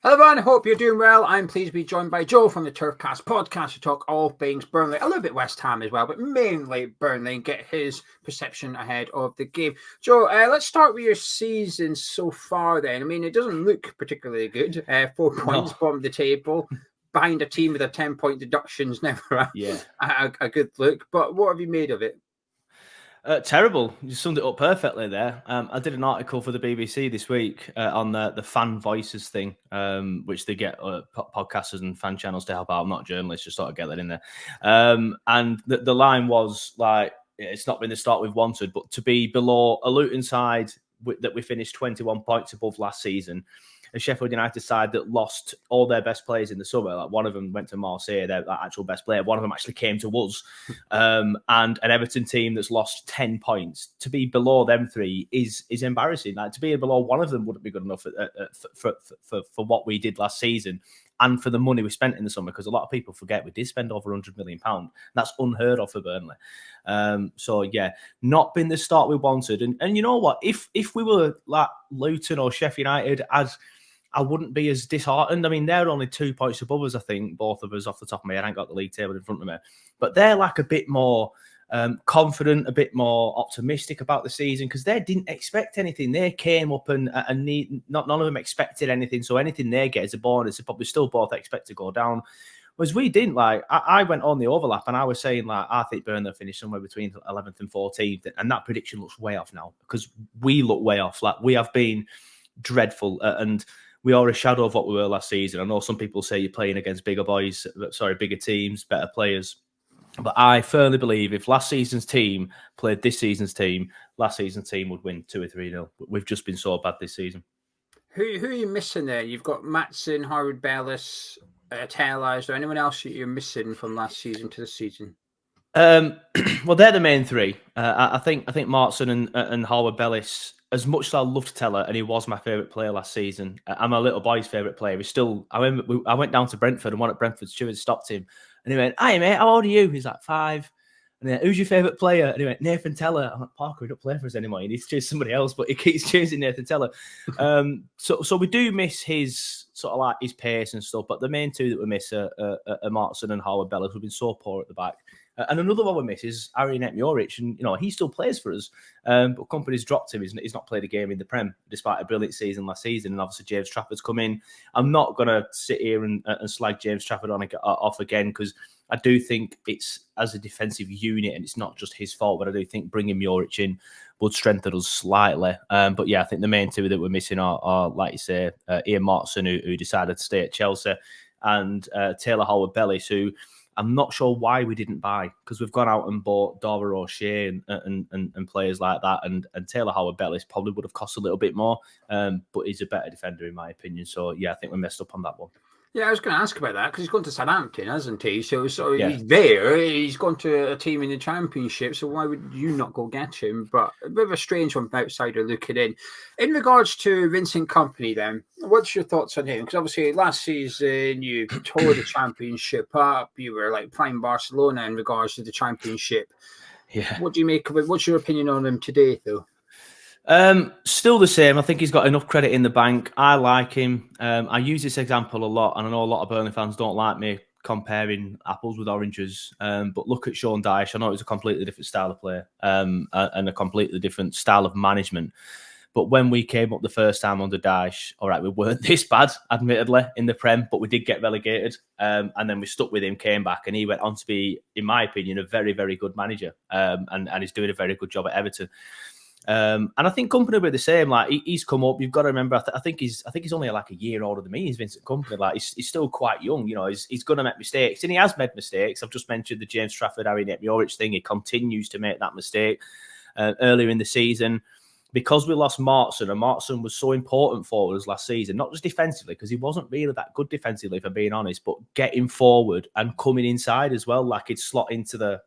Hello everyone, hope you're doing well. I'm pleased to be joined by Joe from the TurfCast podcast to talk all things Burnley, a little bit West Ham as well, but mainly Burnley, and get his perception ahead of the game. Joe, let's start with your season so far then. I mean, it doesn't look particularly good. 4 points, bottom of the table, behind a team with a 10-point deduction is never a good look, but what have you made of it? Terrible. You summed it up perfectly there. I did an article for the BBC this week on the fan voices thing, which they get podcasters and fan channels to help out. I'm not a journalist, just sort of get that in there. And the line was like, it's not been the start we've wanted, but to be below a Luton side that we finished 21 points above last season, a Sheffield United side that lost all their best players in the summer. Like one of them went to Marseille, their actual best player. One of them actually came to us. And an Everton team that's lost 10 points. To be below them three is embarrassing. Like to be below one of them wouldn't be good enough for what we did last season and for the money we spent in the summer, because a lot of people forget we did spend over £100 million. That's unheard of for Burnley. So yeah, not been the start we wanted. And you know what? If we were like Luton or Sheffield United, I wouldn't be as disheartened. I mean, they're only 2 points above us, I think, both of us off the top of my head. I ain't got the league table in front of me. But they're like a bit more confident, a bit more optimistic about the season because they didn't expect anything. They came up and none of them expected anything. So anything they get is a bonus. They probably still both expect to go down. Whereas we didn't. Like I went on the overlap and I was saying like I think Burnley finished somewhere between 11th and 14th, and that prediction looks way off now because we look way off. Like we have been dreadful and we are a shadow of what we were last season. I know some people say you're playing against bigger teams, better players. But I firmly believe if last season's team played this season's team, last season's team would win 2 or 3-0. We've just been so bad this season. Who are you missing there? You've got Matson, Howard Bellis, Taylor. Is there anyone else that you're missing from last season to this season? Well, they're the main three. I think Martin and Howard Bellis, as much as I loved Teller, and he was my favourite player last season, I'm my little boy's favourite player. He's still. I went down to Brentford and one at Brentford steward stopped him, and he went, "Hey mate, how old are you?" He's like 5. And then, who's your favourite player? And he went, Nathan Teller. I'm like, Parker, he don't play for us anymore. He needs to choose somebody else, but he keeps choosing Nathan Teller. So we do miss his sort of like his pace and stuff, but the main two that we miss are Martin and Howard Bellis, who've been so poor at the back. And another one we miss is Arianet Mjoric, and he still plays for us, but Kompany's dropped him. He's not played a game in the Prem despite a brilliant season last season, and obviously James Trafford's come in. I'm not gonna sit here and slag James Trafford off again because I do think it's as a defensive unit, and it's not just his fault. But I do think bringing Mjoric in would strengthen us slightly. But yeah, I think the main two that we're missing are like you say, Ian Martin, who decided to stay at Chelsea, and Taylor Howard-Bellis, who I'm not sure why we didn't buy, because we've gone out and bought Dora O'Shea and players like that, and Taylor Howard-Bellis probably would have cost a little bit more, but he's a better defender in my opinion. So yeah, I think we messed up on that one. Yeah, I was going to ask about that because he's gone to Southampton, hasn't he? So he's there. He's gone to a team in the Championship. So why would you not go get him? But a bit of a strange one from outsider looking in. In regards to Vincent Kompany, then, what's your thoughts on him? Because obviously last season you tore the Championship up. You were like prime Barcelona in regards to the Championship. Yeah. What do you make of it? What's your opinion on him today, though? Still the same. I think he's got enough credit in the bank. I like him. I use this example a lot, and I know a lot of Burnley fans don't like me comparing apples with oranges. But look at Sean Dyche. I know it's a completely different style of play and a completely different style of management. But when we came up the first time under Dyche, all right, we weren't this bad, admittedly, in the Prem, but we did get relegated. And then we stuck with him, came back, and he went on to be, in my opinion, a very, very good manager. And he's doing a very good job at Everton. And I think Kompany will be the same. Like he's come up. You've got to remember. I think he's only like a year older than me. He's Vincent Kompany. Like he's still quite young. He's going to make mistakes, and he has made mistakes. I've just mentioned the James Trafford, Arianet Mjoric thing. He continues to make that mistake. Earlier in the season, because we lost Martin, and Martin was so important for us last season, not just defensively, because he wasn't really that good defensively, if I'm being honest, but getting forward and coming inside as well. Like he'd slot into the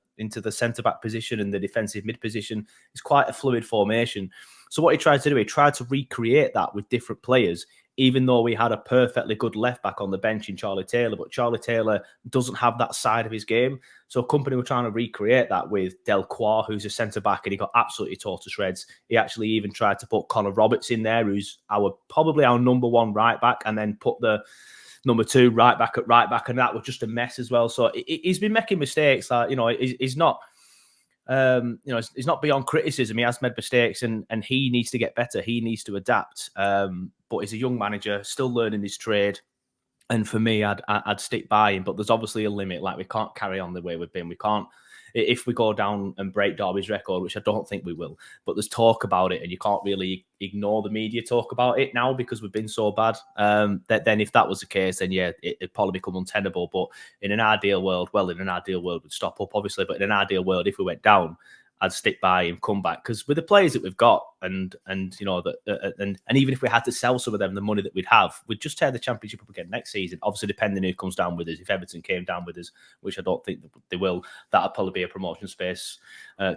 centre-back position and the defensive mid position. It's quite a fluid formation. So what he tried to do, he tried to recreate that with different players even though we had a perfectly good left back on the bench in Charlie Taylor, but Charlie Taylor doesn't have that side of his game. So Kompany were trying to recreate that with Delcroix, who's a centre-back, and he got absolutely tore to shreds. He actually even tried to put Connor Roberts in there, who's probably our number one right-back, and then put the number 2 right-back at right-back, and that was just a mess as well. So he's been making mistakes. Like, he's not... he's not beyond criticism. He has made mistakes, and he needs to get better. He needs to adapt. But he's a young manager, still learning his trade. And for me, I'd stick by him. But there's obviously a limit. Like, we can't carry on the way we've been. We can't. If we go down and break Derby's record, which I don't think we will, but there's talk about it, and you can't really ignore the media talk about it now because we've been so bad. Then if that was the case, then yeah, it'd probably become untenable. But in an ideal world, we'd stop up, obviously. But in an ideal world, if we went down, I'd stick by him, come back, because with the players that we've got, and even if we had to sell some of them, the money that we'd have, we'd just tear the Championship up again next season. Obviously, depending who comes down with us. If Everton came down with us, which I don't think they will, that'd probably be a promotion space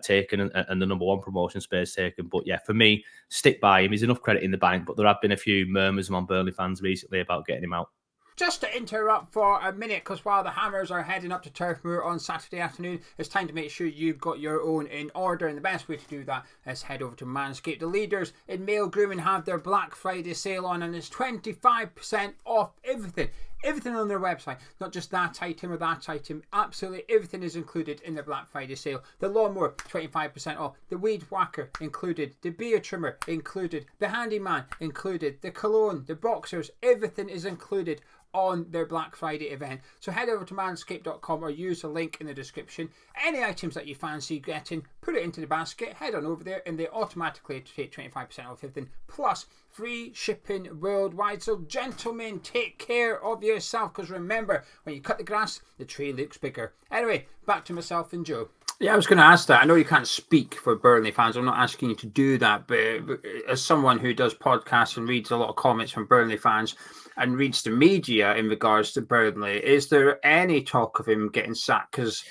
taken, and the number 1 promotion space taken. But yeah, for me, stick by him. He's enough credit in the bank, but there have been a few murmurs among Burnley fans recently about getting him out. Just to interrupt for a minute, because while the Hammers are heading up to Turf Moor on Saturday afternoon, it's time to make sure you've got your own in order, and the best way to do that is head over to Manscaped. The leaders in male grooming have their Black Friday sale on, and it's 25% off everything. Everything on their website, not just that item or that item. Absolutely everything is included in the Black Friday sale. The lawnmower, 25% off. The weed whacker included. The beard trimmer included. The handyman included. The cologne, the boxers, everything is included on their Black Friday event. So head over to manscaped.com or use the link in the description. Any items that you fancy getting, put it into the basket, head on over there, and they automatically take 25% off everything, plus free shipping worldwide. So gentlemen, take care of yourself, because remember, when you cut the grass, the tree looks bigger. Anyway, back to myself and Joe. Yeah, I was going to ask that. I know you can't speak for Burnley fans. I'm not asking you to do that. But as someone who does podcasts and reads a lot of comments from Burnley fans and reads the media in regards to Burnley, is there any talk of him getting sacked? Because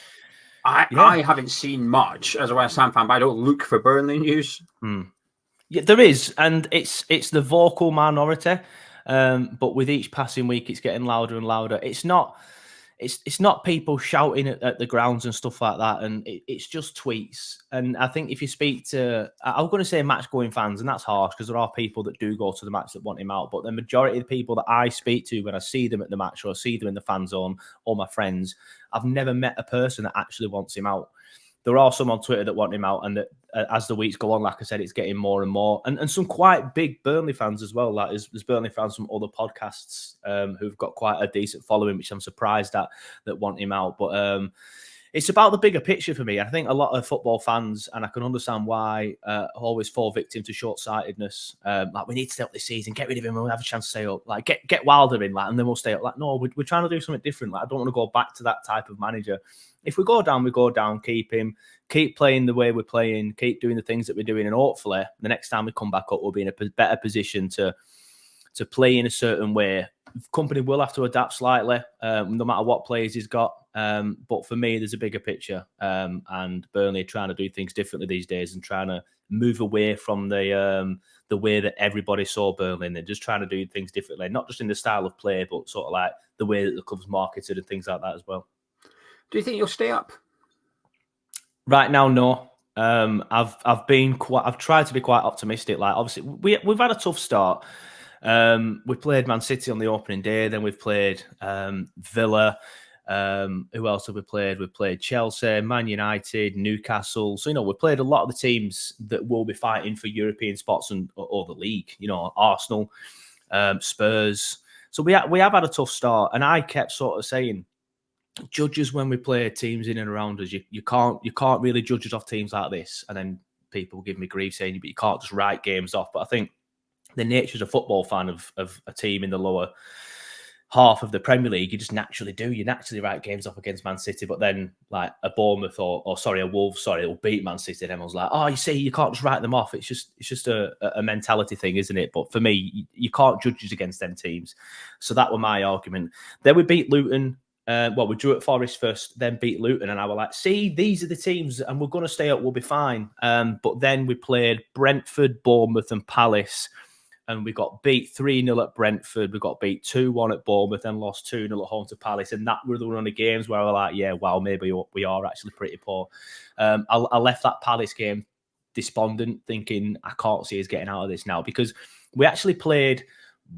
I haven't seen much as a West Ham fan, but I don't look for Burnley news. Yeah, there is. And it's the vocal minority. But with each passing week, it's getting louder and louder. It's not people shouting at the grounds and stuff like that, and it's just tweets. And I think if you speak to, I'm going to say match-going fans, and that's harsh because there are people that do go to the match that want him out, but the majority of the people that I speak to when I see them at the match or I see them in the fan zone or my friends, I've never met a person that actually wants him out. There are some on Twitter that want him out, and that as the weeks go on, like I said, it's getting more and more. And some quite big Burnley fans as well. Like there's Burnley fans from other podcasts who've got quite a decent following, which I'm surprised at, that want him out. But it's about the bigger picture for me. I think a lot of football fans, and I can understand why, always fall victim to short-sightedness. Like, we need to stay up this season, get rid of him, we'll have a chance to stay up. Like, get Wilder in, like, and then we'll stay up. Like, no, we're trying to do something different. Like, I don't want to go back to that type of manager. If we go down, we go down. Keep him. Keep playing the way we're playing. Keep doing the things that we're doing, and hopefully, the next time we come back up, we'll be in a better position to play in a certain way. Kompany will have to adapt slightly, no matter what players he's got. But for me, there's a bigger picture, and Burnley are trying to do things differently these days and trying to move away from the way that everybody saw Burnley. And they're just trying to do things differently, not just in the style of play, but sort of like the way that the club's marketed and things like that as well. Do you think you'll stay up? Right now, no. I've tried to be quite optimistic. Like, obviously, we've had a tough start. We played Man City on the opening day. Then we've played Villa. Who else have we played? We've played Chelsea, Man United, Newcastle. So, we played a lot of the teams that will be fighting for European spots or the league. Arsenal, Spurs. So we have had a tough start. And I kept sort of saying, judge us when we play teams in and around us. You can't really judge us off teams like this. And then people give me grief saying, but you can't just write games off. But I think the nature as a football fan of a team in the lower half of the Premier League, you just naturally do. You naturally write games off against Man City, but then like a Bournemouth or a Wolves, it'll beat Man City, and everyone's like, oh, you see, you can't just write them off. It's just a mentality thing, isn't it? But for me, you can't judge us against them teams. So that was my argument. Then we beat Luton. We drew at Forest first, then beat Luton, and I was like, see, these are the teams, and we're going to stay up, we'll be fine. But then we played Brentford, Bournemouth, and Palace, and we got beat 3-0 at Brentford. We got beat 2-1 at Bournemouth, then lost 2-0 at home to Palace. And that were the run of games where I was like, yeah, wow, maybe we are actually pretty poor. I left that Palace game despondent, thinking I can't see us getting out of this now, because we actually played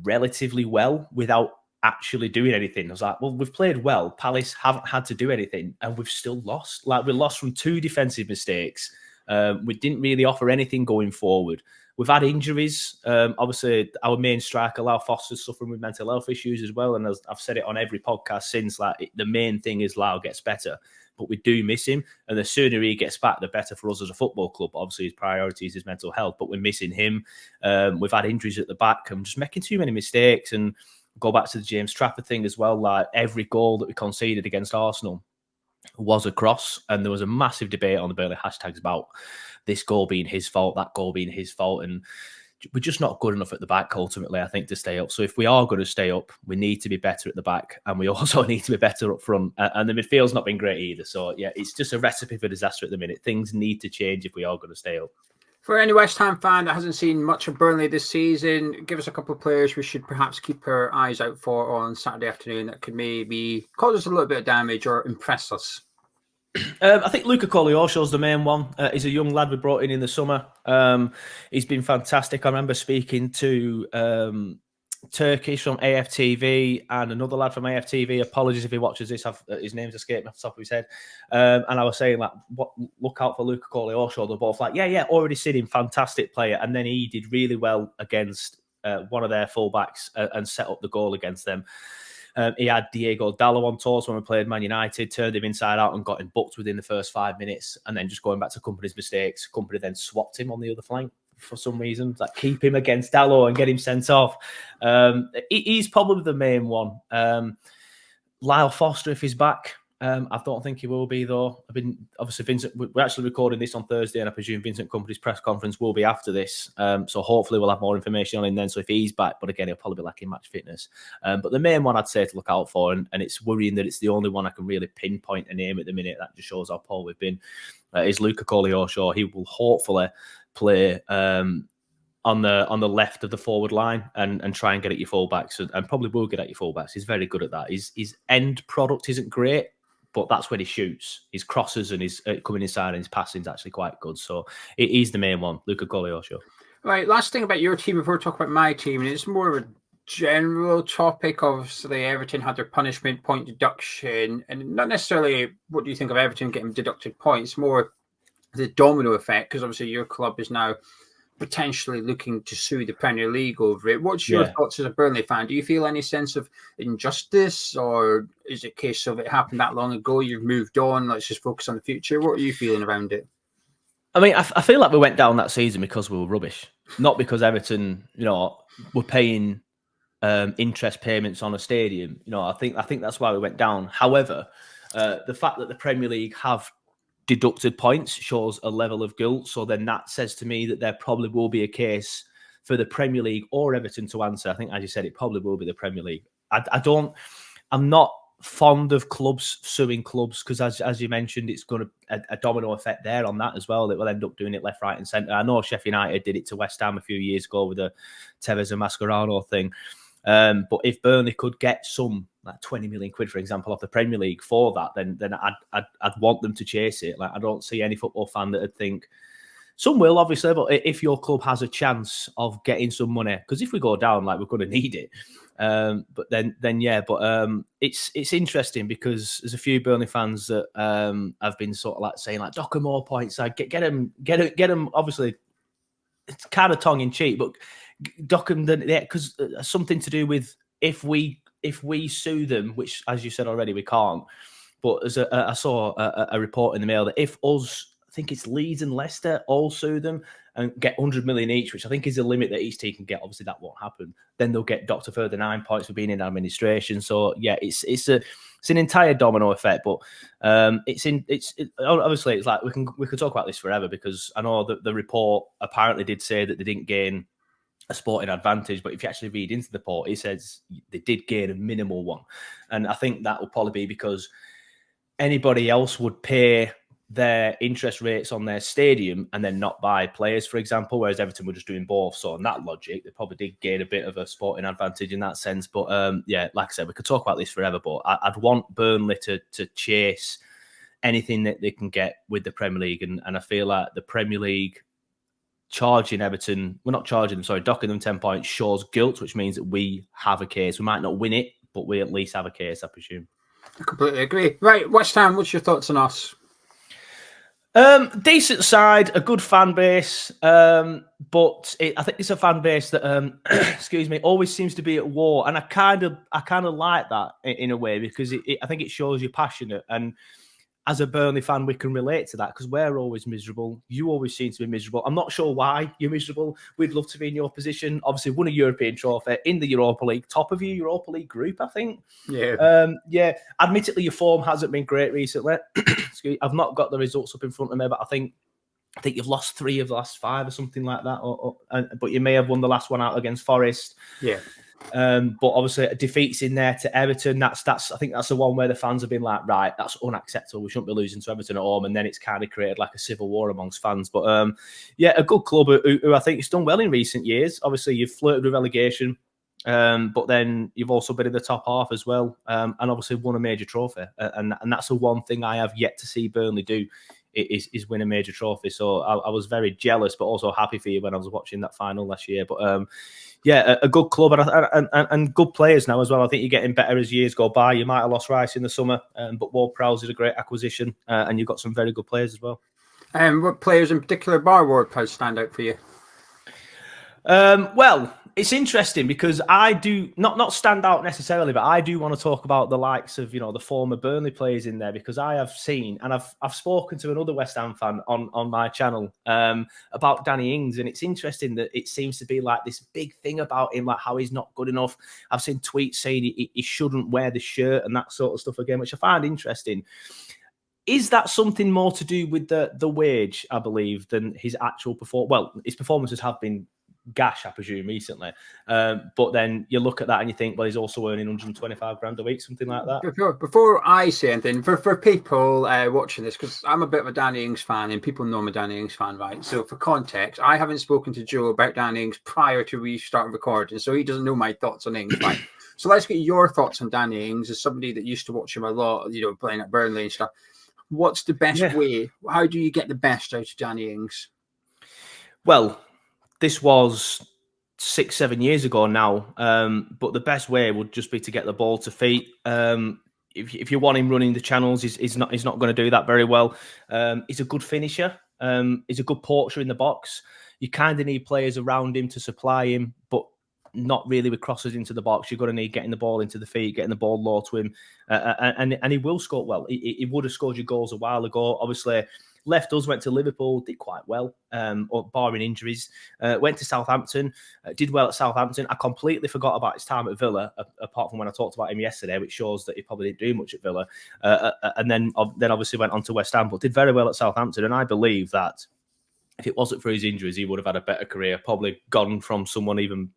relatively well without actually doing anything. I was like, well, we've played well. Palace haven't had to do anything, and we've still lost. Like, we lost from 2 defensive mistakes. We didn't really offer anything going forward. We've had injuries. Obviously, our main striker, Lau Foster's suffering with mental health issues as well. And as I've said it on every podcast since, like, the main thing is Lau gets better, but we do miss him. And the sooner he gets back, the better for us as a football club. Obviously, his priority is his mental health, but we're missing him. We've had injuries at the back and just making too many mistakes. And go back to the James Trafford thing as well. Like, every goal that we conceded against Arsenal was a cross, and there was a massive debate on the Burnley hashtags about this goal being his fault, that goal being his fault, and we're just not good enough at the back ultimately, I think, to stay up. So if we are going to stay up, we need to be better at the back, and we also need to be better up front, and the midfield's not been great either. So yeah, it's just a recipe for disaster at the minute. Things need to change if we are going to stay up. For any West Ham fan that hasn't seen much of Burnley this season, give us a couple of players we should perhaps keep our eyes out for on Saturday afternoon that could maybe cause us a little bit of damage or impress us. I think Luca Koleosho's the main one. He's a young lad we brought in the summer. He's been fantastic. I remember speaking to Turkish from AFTV and another lad from AFTV. Apologies if he watches this. His name's escaped me off the top of his head. And I was saying, like, look out for Luca Koleosho. They're both like, yeah, already seen him, fantastic player. And then he did really well against one of their fullbacks and set up the goal against them. He had Diego Dallo on tours when we played Man United, turned him inside out and got him booked within the first 5 minutes. And then just going back to Kompany's mistakes, Kompany then swapped him on the other flank for some reason. Like, keep him against Dallo and get him sent off. He's probably the main one. Lyle Foster, if he's back, I don't think he will be, though. Obviously, Vincent, we're actually recording this on Thursday, and I presume Vincent Kompany's press conference will be after this. So hopefully we'll have more information on him then. So if he's back, but again, he'll probably be lacking match fitness. But the main one I'd say to look out for, and it's worrying that it's the only one I can really pinpoint a name at the minute, that just shows how poor we've been, is Luca Koleosho. He will hopefully play on the left of the forward line and try and get at your fullbacks, and probably will get at your fullbacks. He's very good at that. His end product isn't great, but that's when he shoots. His crosses and his coming inside and his passing is actually quite good. So he's the main one, Luca Koleosho. Right, last thing about your team before we talk about my team, and it's more of a general topic. Obviously, Everton had their punishment point deduction, and not necessarily what do you think of Everton getting deducted points, more the domino effect, because obviously your club is now potentially looking to sue the Premier League over it. What's your thoughts as a Burnley fan? Do you feel any sense of injustice, or is it a case of it happened that long ago, you've moved on, let's just focus on the future? What are you feeling around it? I mean, I feel like we went down that season because we were rubbish, not because Everton, were paying interest payments on a stadium. I think that's why we went down. However, the fact that the Premier League have deducted points shows a level of guilt. So then that says to me that there probably will be a case for the Premier League or Everton to answer. I think, as you said, it probably will be the Premier League. I'm not fond of clubs suing clubs, because as you mentioned, it's going to a domino effect there on that as well. That will end up doing it left, right and centre. I know Sheffield United did it to West Ham a few years ago with the Tevez and Mascherano thing. But if Burnley could get some, like 20 million quid, for example, off the Premier League for that, then I'd want them to chase it. Like, I don't see any football fan that would think, some will obviously, but if your club has a chance of getting some money, because if we go down, like, we're going to need it. But it's interesting because there's a few Burnley fans that have been sort of like saying, like, dock 'em more points, like get them. Obviously, it's kind of tongue in cheek, but dock them because something to do with if we sue them, which, as you said already, we can't. But I saw a report in the Mail that if us, I think it's Leeds and Leicester, all sue them and get 100 million each, which I think is the limit that each team can get. Obviously, that won't happen. Then they'll get docked a further 9 points for being in administration. So yeah, it's an entire domino effect. But obviously it's like we could talk about this forever, because I know that the report apparently did say that they didn't gain a sporting advantage, but if you actually read into the report, it says they did gain a minimal one, and I think that will probably be because anybody else would pay their interest rates on their stadium and then not buy players, for example, whereas Everton were just doing both. So on that logic, they probably did gain a bit of a sporting advantage in that sense. But yeah, like I said, we could talk about this forever, but I'd want Burnley to chase anything that they can get with the Premier League. And I feel like the Premier League charging Everton, we're not charging them, sorry, docking them 10 points shows guilt, which means that we have a case. We might not win it, but we at least have a case, I presume. I completely agree. Right, West Ham, what's your thoughts on us? Decent side, a good fan base, but I think it's a fan base that, excuse me, always seems to be at war, and I kind of like that in a way, because I think it shows you're passionate, and as a Burnley fan, we can relate to that because we're always miserable. You always seem to be miserable. I'm not sure why you're miserable. We'd love to be in your position. Obviously, won a European trophy in the Europa League, top of your Europa League group, I think. Yeah. Yeah. Admittedly, your form hasn't been great recently. I've not got the results up in front of me, but I think you've lost 3 of the last 5 or something like that. But you may have won the last one out against Forest. Yeah. But obviously defeats in there to Everton. I think that's the one where the fans have been like, right, that's unacceptable. We shouldn't be losing to Everton at home. And then it's kind of created like a civil war amongst fans. But yeah, a good club who I think has done well in recent years. Obviously, you've flirted with relegation, but then you've also been in the top half as well, and obviously won a major trophy. And that's the one thing I have yet to see Burnley do. Is win a major trophy. So I was very jealous, but also happy for you when I was watching that final last year. But yeah, a good club and good players now as well. I think you're getting better as years go by. You might have lost Rice in the summer, but Ward-Prowse is a great acquisition, and you've got some very good players as well. What players in particular, bar Ward-Prowse, stand out for you? Well, it's interesting because I do not stand out necessarily, but I do want to talk about the likes of, the former Burnley players in there, because I have seen, and I've spoken to another West Ham fan on my channel about Danny Ings, and it's interesting that it seems to be like this big thing about him, like how he's not good enough. I've seen tweets saying he shouldn't wear the shirt and that sort of stuff again, which I find interesting. Is that something more to do with the wage, I believe, than his actual performance? Well, his performances have been gash, I presume, recently. But then you look at that and you think, well, he's also earning 125 grand a week, something like that. Before I say anything, for people watching this, because I'm a bit of a Danny Ings fan and people know I'm a Danny Ings fan, right? So for context, I haven't spoken to Joe about Danny Ings prior to we start recording, so he doesn't know my thoughts on Ings, right? So let's get your thoughts on Danny Ings as somebody that used to watch him a lot, playing at Burnley and stuff. What's the best way? How do you get the best out of Danny Ings? Well, this was 6-7 years ago now, but the best way would just be to get the ball to feet. If you want him running the channels, he's not going to do that very well. He's a good finisher. He's a good poacher in the box. You kind of need players around him to supply him, but not really with crosses into the box. You're going to need getting the ball into the feet, getting the ball low to him, and he will score well. He would have scored your goals a while ago. Obviously, left us, went to Liverpool, did quite well, barring injuries. Went to Southampton, did well at Southampton. I completely forgot about his time at Villa, apart from when I talked about him yesterday, which shows that he probably didn't do much at Villa. And then obviously went on to West Ham, but did very well at Southampton. And I believe that if it wasn't for his injuries, he would have had a better career, probably gone from someone even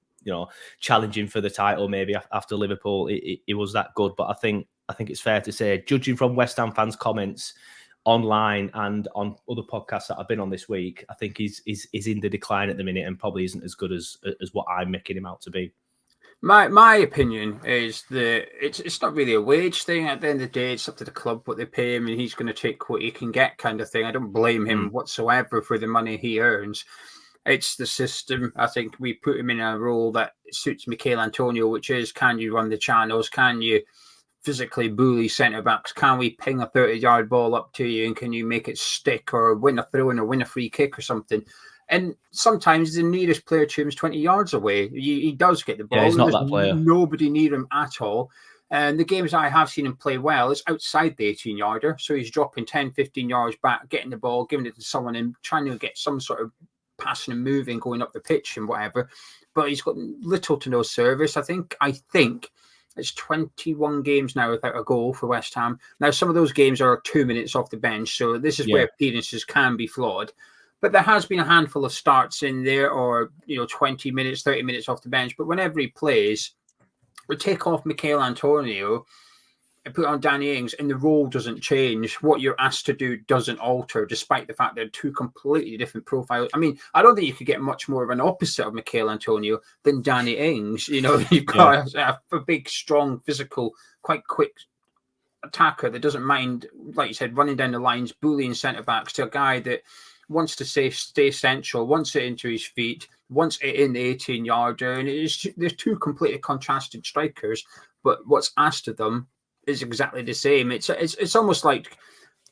challenging for the title maybe after Liverpool. He was that good. But I think it's fair to say, judging from West Ham fans' comments online and on other podcasts that I've been on this week, I think he's in the decline at the minute and probably isn't as good as what I'm making him out to be. My opinion is that it's not really a wage thing. At the end of the day, it's up to the club what they pay him, and he's going to take what he can get, kind of thing. I don't blame him whatsoever for the money he earns. It's the system. I think we put him in a role that suits Michail Antonio, which is, can you run the channels? Can you physically bully centre-backs? Can we ping a 30-yard ball up to you, and can you make it stick or win a throw-in or win a free kick or something? And sometimes the nearest player to him is 20 yards away. He does get the ball. Yeah, he's not that player. Nobody near him at all. And the games I have seen him play well is outside the 18-yarder. So he's dropping 10, 15 yards back, getting the ball, giving it to someone and trying to get some sort of passing and moving, going up the pitch and whatever. But he's got little to no service. I think it's 21 games now without a goal for West Ham. Now, some of those games are 2 minutes off the bench. So this is where appearances can be flawed. But there has been a handful of starts in there, or 20 minutes, 30 minutes off the bench. But whenever he plays, we take off Michail Antonio. put on Danny Ings and the role doesn't change. What you're asked to do doesn't alter, despite the fact they're two completely different profiles. I mean, I don't think you could get much more of an opposite of Mikel Antonio than Danny Ings. You've got a big, strong, physical, quite quick attacker that doesn't mind, like you said, running down the lines, bullying centre-backs, to a guy that wants to stay central, wants it into his feet, wants it in the 18-yarder. And there's two completely contrasted strikers, but what's asked of them is exactly the same. It's almost like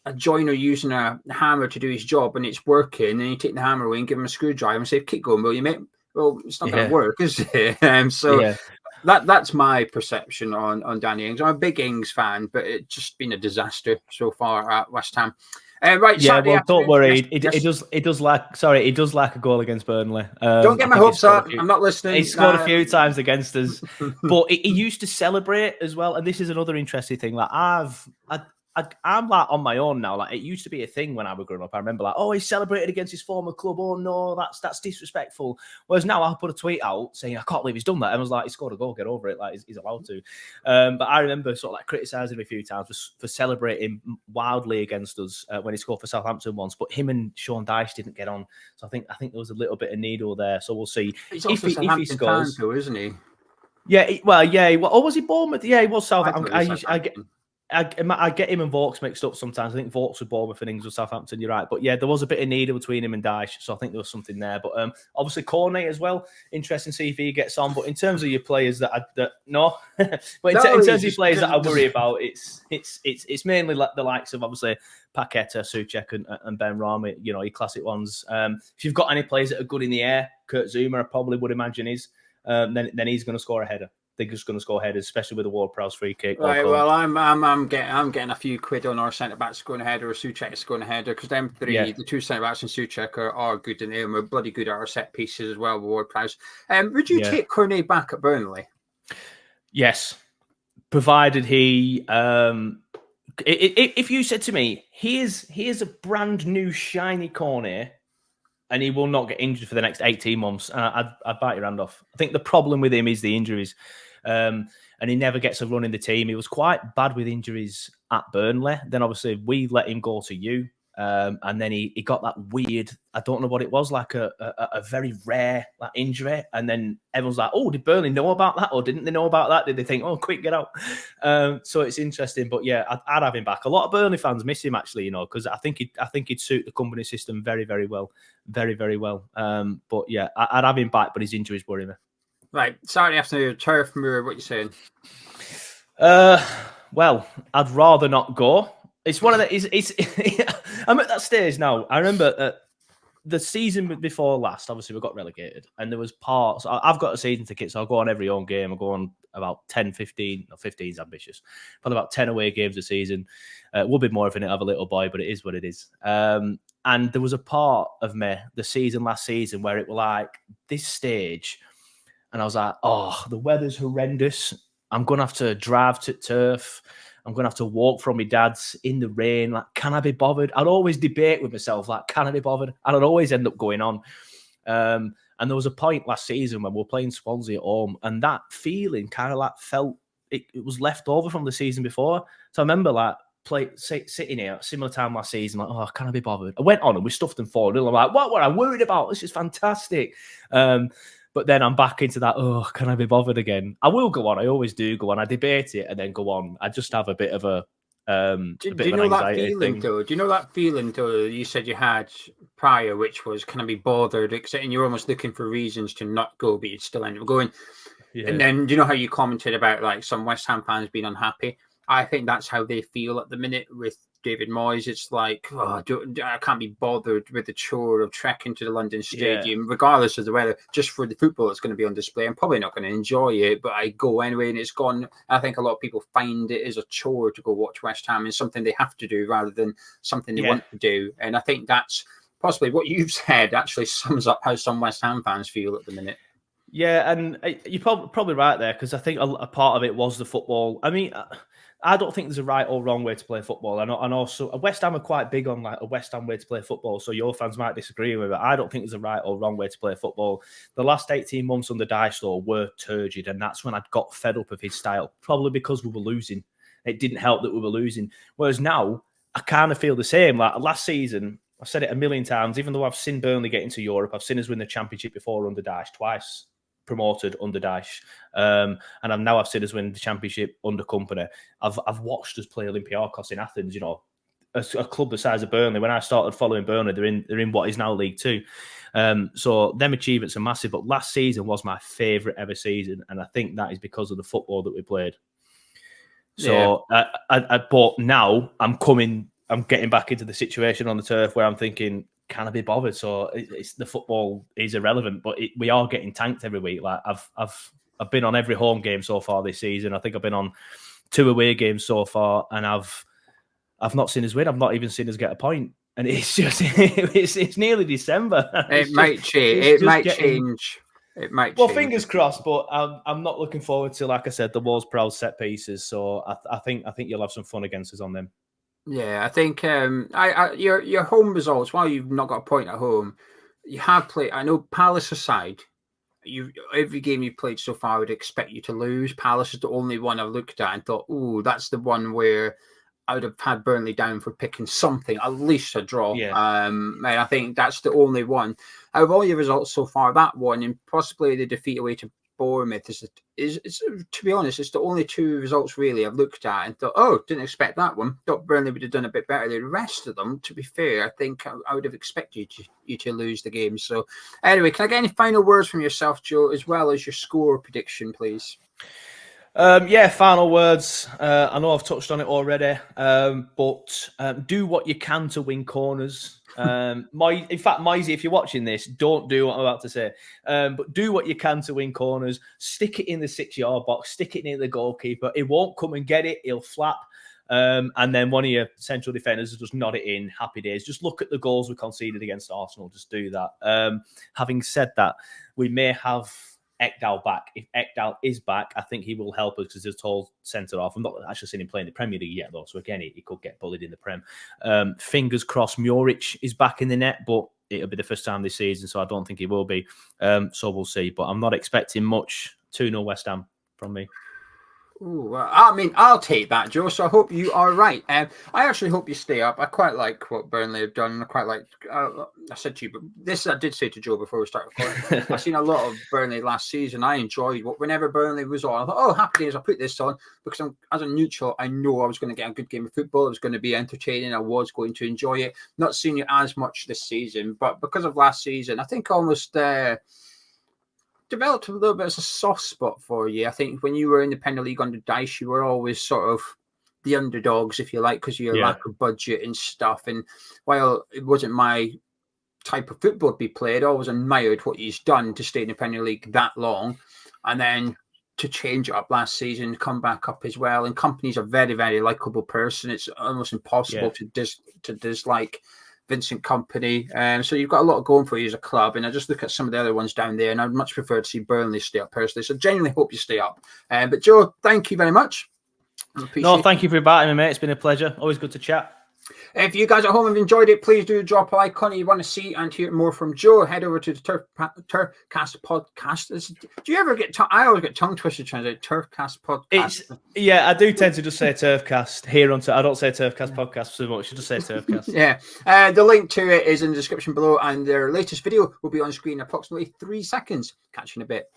a joiner using a hammer to do his job, and it's working, and you take the hammer away and give him a screwdriver and say, keep going, will you, mate? Well, it's not going to work, is it? That's my perception on Danny Ings. I'm a big Ings fan, but it's just been a disaster so far at West Ham. Right, yeah, well, don't worry. It does lack a goal against Burnley. Don't get my hopes up. I'm not listening. He scored a few times against us, but he used to celebrate as well. And this is another interesting thing. Like I'm like on my own now. Like it used to be a thing when I was growing up. I remember like, oh, he celebrated against his former club. Oh no, that's disrespectful. Whereas now I'll put a tweet out saying I can't believe he's done that. And I was like, he scored a goal, get over it. Like he's allowed to. But I remember sort of like criticising him a few times for celebrating wildly against us when he scored for Southampton once. But him and Sean Dyche didn't get on. So I think there was a little bit of needle there. So we'll see if he scores, too, isn't he? Yeah, or was he Bournemouth? Yeah, he was Southampton. I get him and Vauxhall mixed up sometimes. I think Vauxhall with Bournemouth and Ings with Southampton. You're right, but yeah, there was a bit of needle between him and Dyche, so I think there was something there. But obviously Cornet as well. Interesting to see if he gets on. But in terms of your players in terms of your players that I worry about, it's mainly like the likes of obviously Paqueta, Souček, and Ben Rama. Your classic ones. If you've got any players that are good in the air, Kurt Zouma, I probably would imagine is. Then he's going to score a header. They're just going to score headers, especially with the Ward-Prowse free kick. Right. Well, I'm getting a few quid on our centre backs scoring a header or Souček scoring a header, because them three, the two centre backs and Souček are good in there, and we're bloody good at our set pieces as well with Ward-Prowse. Would you take Cornet back at Burnley? Yes, provided he. If you said to me, he is a brand new shiny Cornet, and he will not get injured for the next 18 months, I'd bite your hand off. I think the problem with him is the injuries. And he never gets a run in the team. He was quite bad with injuries at Burnley. Then obviously we let him go to you. And then he got that weird, I don't know what it was, like a very rare injury. And then everyone's like, oh, did Burnley know about that? Or didn't they know about that? Did they think, oh, quick, get out? So it's interesting. But yeah, I'd have him back. A lot of Burnley fans miss him, actually, because I think he'd suit the company system very, very well. Very, very well. But yeah, I'd have him back, but his injuries worry me. Right. Saturday afternoon, Turf Moor, what are you saying? Well, I'd rather not go. It's one of the. I'm at that stage now. I remember the season before last. Obviously, we got relegated, and there was parts. I've got a season ticket, so I'll go on every home game. I'll go on about 10, 15. No, 15 is ambitious. Probably about 10 away games a season. It will be more if I didn't have a little boy, but it is what it is. And there was a part of me last season where it was like this stage, and I was like, oh, the weather's horrendous. I'm gonna have to drive to Turf. I'm going to have to walk from my dad's in the rain. Like, can I be bothered? I'd always debate with myself, like, can I be bothered? And I'd always end up going on. And there was a point last season when we were playing Swansea at home, and that feeling kind of like felt, it was left over from the season before. So I remember like sitting here, similar time last season, like, oh, can I be bothered? I went on and we stuffed them 4-0. I'm like, what were I worried about? This is fantastic. But then I'm back into that, oh, can I be bothered again? I will go on. I always do go on. I debate it and then go on. I just have a bit of a do you know that feeling, though? Do you know that feeling, though, you said you had prior, which was, can I be bothered? And you're almost looking for reasons to not go, but you'd still end up going. Yeah. And then, do you know how you commented about like some West Ham fans being unhappy? I think that's how they feel at the minute with David Moyes. It's like, oh, I can't be bothered with the chore of trekking to the London Stadium, regardless of the weather, just for the football that's going to be on display. I'm probably not going to enjoy it, but I go anyway, and it's gone. I think a lot of people find it as a chore to go watch West Ham, and something they have to do rather than something they want to do. And I think that's possibly what you've said actually sums up how some West Ham fans feel at the minute. Yeah, and you're probably right there, because I think a part of it was the football. I mean, I don't think there's a right or wrong way to play football. And also, West Ham are quite big on like a West Ham way to play football. So your fans might disagree with it. I don't think there's a right or wrong way to play football. The last 18 months under Dyche were turgid, and that's when I got fed up of his style. Probably because we were losing. it didn't help that we were losing. Whereas now, I kind of feel the same. Like last season, I've said it a million times, even though I've seen Burnley get into Europe, I've seen us win the Championship before under Dyche, twice promoted under Dyche. And I've seen us win the Championship under Kompany. I've watched us play Olympiacos in Athens, you know, a club the size of Burnley. When I started following Burnley, they're in what is now League Two. So them achievements are massive. But last season was my favourite ever season, and I think that is because of the football that we played. So, but now I'm getting back into the situation on the turf where I'm thinking, can I be bothered? So it's the football is irrelevant, but we are getting tanked every week. Like I've been on every home game so far this season. I think I've been on 2 away games so far, and I've not seen us win. I've not even seen us get a point. And it's just it's nearly December. It might change. It might change. It might change. Well, fingers crossed, but I'm not looking forward to, like I said, the Wolves proud set pieces. So I think you'll have some fun against us on them. Yeah, I think your home results, while you've not got a point at home, you have played. I know Palace aside, every game you've played so far, I would expect you to lose. Palace is the only one I've looked at and thought, oh, that's the one where I would have had Burnley down for picking something, at least a draw. Yeah. And I think that's the only one. Out of all your results so far, that one and possibly the defeat away to Bournemouth is to be honest, it's the only 2 results really I've looked at and thought, oh, didn't expect that one. Thought Burnley would have done a bit better. The rest of them, to be fair, I think I would have expected you to lose the game. So anyway, can I get any final words from yourself, Joe, as well as your score prediction, please? Final words. I know I've touched on it already, but do what you can to win corners. In fact, Moisey, if you're watching this, don't do what I'm about to say. But do what you can to win corners. Stick it in the 6-yard box. Stick it near the goalkeeper. It won't come and get it. He'll flap. And then one of your central defenders will just nod it in. Happy days. Just look at the goals we conceded against Arsenal. Just do that. Having said that, we may have Ekdal back. If Ekdal is back, I think he will help us because he's a tall centre-half. I'm not actually seeing him play in the Premier League yet, though. So again, he could get bullied in the Prem. Fingers crossed Muric is back in the net, but it'll be the first time this season, so I don't think he will be. So we'll see. But I'm not expecting much. 2-0 West Ham from me. Ooh, I mean, I'll take that, Joe. So I hope you are right. I actually hope you stay up. I quite like what Burnley have done. I quite like. I said to you, but this I did say to Joe before we started recording. I've seen a lot of Burnley last season. I enjoyed whenever Burnley was on. I thought, oh, happy days. I'll put this on because as a neutral, I know I was going to get a good game of football. It was going to be entertaining. I was going to enjoy it. Not seeing it as much this season, but because of last season, I think almost. Developed a little bit as a soft spot for you. I think when you were in the Premier League under Dyche, you were always sort of the underdogs, if you like, because of your lack of budget and stuff. And while it wasn't my type of football to be played, I always admired what he's done to stay in the Premier League that long. And then to change it up last season, come back up as well. And Kompany's a very, very likable person. It's almost impossible to dislike Vincent Kompany. So you've got a lot going for you as a club. And I just look at some of the other ones down there, and I'd much prefer to see Burnley stay up personally. So genuinely hope you stay up. But Joe, thank you very much. No, thank you for inviting me, mate. It's been a pleasure. Always good to chat. If you guys at home have enjoyed it, please do drop a like. Connie, you want to see and hear more from Joe, head over to the TurfCast podcast. Do you ever get I always get tongue twisted trying to say TurfCast podcast. I do tend to just say TurfCast here on I don't say TurfCast podcast so much. I just say TurfCast. Yeah. The link to it is in the description below, and their latest video will be on screen in approximately 3 seconds. Catch you in a bit.